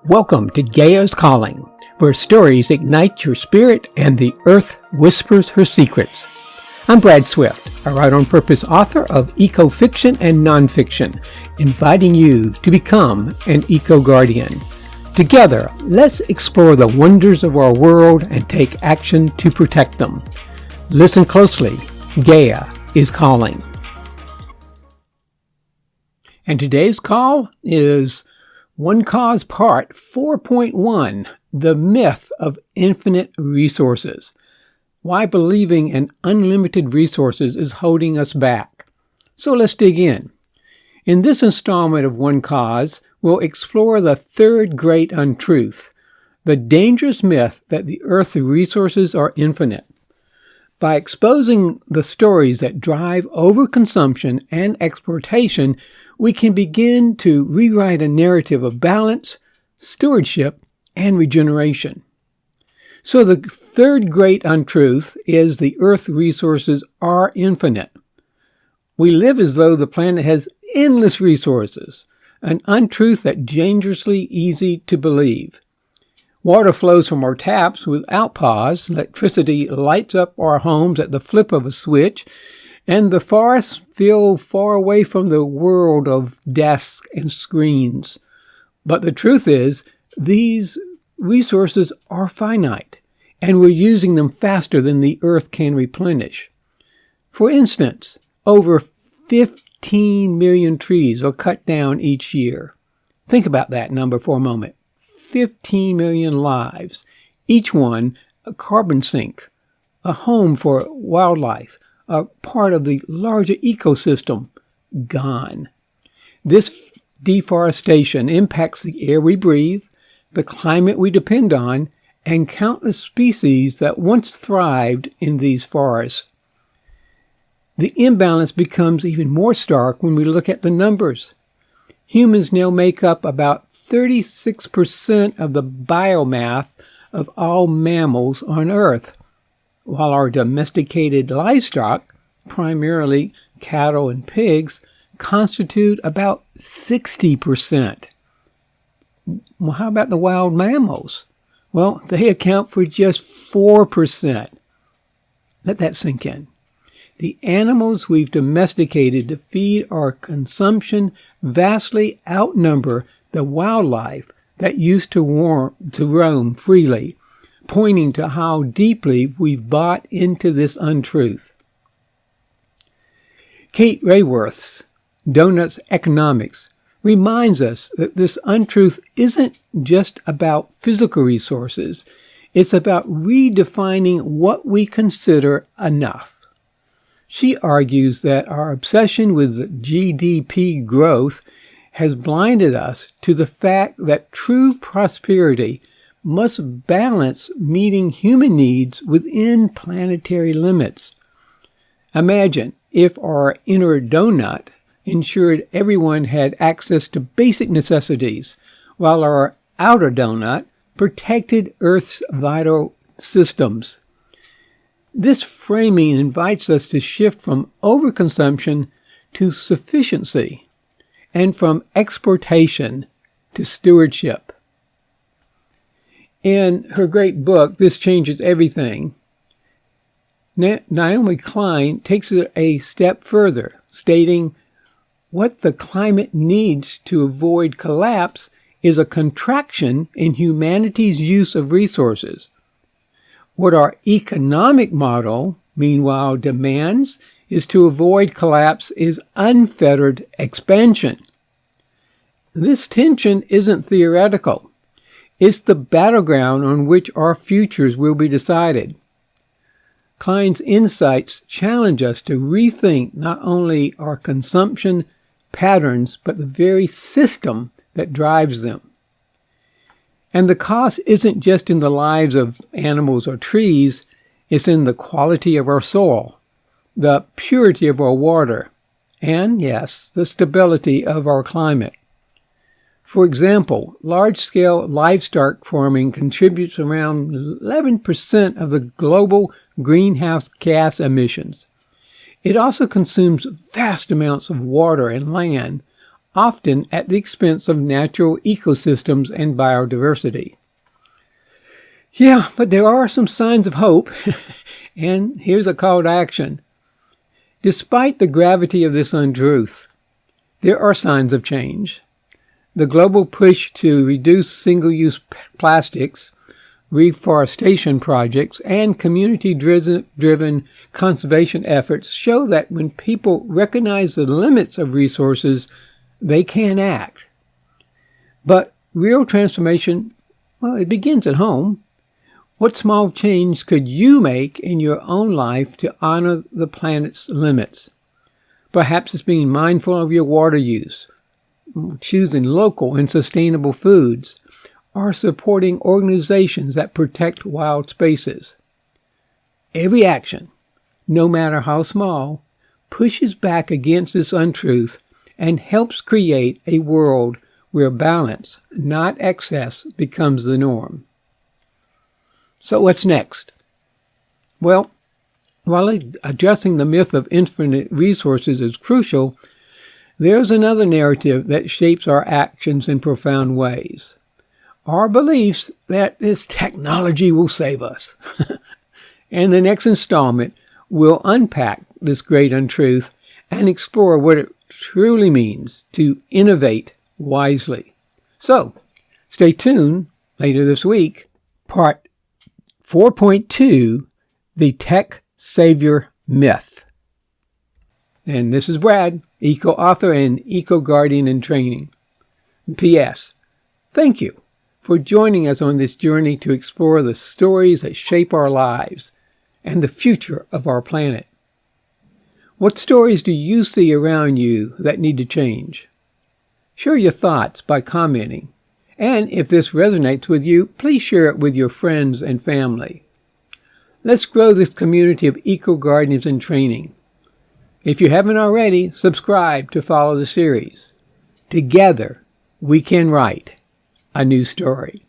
Welcome to Gaia's Calling, where stories ignite your spirit and the earth whispers her secrets. I'm Brad Swift, a right-on-purpose author of eco-fiction and nonfiction, inviting you to become an eco-guardian. Together, let's explore the wonders of our world and take action to protect them. Listen closely. Gaia is calling. And today's call is One Cause Part 4.1, The Myth of Infinite Resources. Why believing in unlimited resources is holding us back. So let's dig in. In this installment of One Cause, we'll explore the third Great Untruth, the dangerous myth that the Earth's resources are infinite. By exposing the stories that drive overconsumption and exploitation, we can begin to rewrite a narrative of balance, stewardship, and regeneration. So the third great untruth is the Earth's resources are infinite. We live as though the planet has endless resources, an untruth that's dangerously easy to believe. Water flows from our taps without pause, electricity lights up our homes at the flip of a switch, and the forests feel far away from the world of desks and screens. But the truth is, these resources are finite, and we're using them faster than the Earth can replenish. For instance, over 15 million trees are cut down each year. Think about that number for a moment. 15 million lives, each one a carbon sink, a home for wildlife, a part of the larger ecosystem, gone. This deforestation impacts the air we breathe, the climate we depend on, and countless species that once thrived in these forests. The imbalance becomes even more stark when we look at the numbers. Humans now make up about 36% of the biomass of all mammals on Earth, while our domesticated livestock, primarily cattle and pigs, constitute about 60%. Well, how about the wild mammals? Well, they account for just 4%. Let that sink in. The animals we've domesticated to feed our consumption vastly outnumber the wildlife that used to roam freely, pointing to how deeply we've bought into this untruth. Kate Raworth's Donuts Economics reminds us that this untruth isn't just about physical resources, it's about redefining what we consider enough. She argues that our obsession with GDP growth has blinded us to the fact that true prosperity must balance meeting human needs within planetary limits. Imagine if our inner donut ensured everyone had access to basic necessities, while our outer donut protected Earth's vital systems. This framing invites us to shift from overconsumption to sufficiency, and from exploitation to stewardship. In her great book, This Changes Everything, Naomi Klein takes it a step further, stating, what the climate needs to avoid collapse is a contraction in humanity's use of resources. What our economic model, meanwhile, demands is to avoid collapse is unfettered expansion. This tension isn't theoretical. It's the battleground on which our futures will be decided. Klein's insights challenge us to rethink not only our consumption patterns, but the very system that drives them. And the cost isn't just in the lives of animals or trees, it's in the quality of our soil, the purity of our water, and, yes, the stability of our climate. For example, large-scale livestock farming contributes around 11% of the global greenhouse gas emissions. It also consumes vast amounts of water and land, often at the expense of natural ecosystems and biodiversity. Yeah, but there are some signs of hope, and here's a call to action. Despite the gravity of this untruth, there are signs of change. The global push to reduce single-use plastics, reforestation projects, and community-driven conservation efforts show that when people recognize the limits of resources, they can act. But real transformation, well, it begins at home. What small change could you make in your own life to honor the planet's limits? Perhaps it's being mindful of your water use, choosing local and sustainable foods, or supporting organizations that protect wild spaces. Every action, no matter how small, pushes back against this untruth and helps create a world where balance, not excess, becomes the norm. So what's next? Well, while addressing the myth of infinite resources is crucial, there's another narrative that shapes our actions in profound ways. Our beliefs that this technology will save us. And the next installment will unpack this great untruth and explore what it truly means to innovate wisely. So, stay tuned later this week, part 4.2, The Tech Savior Myth. And this is Brad, eco-author and eco-guardian in training. P.S. Thank you for joining us on this journey to explore the stories that shape our lives and the future of our planet. What stories do you see around you that need to change? Share your thoughts by commenting. And if this resonates with you, please share it with your friends and family. Let's grow this community of eco-guardians in training. If you haven't already, subscribe to follow the series. Together, we can write a new story.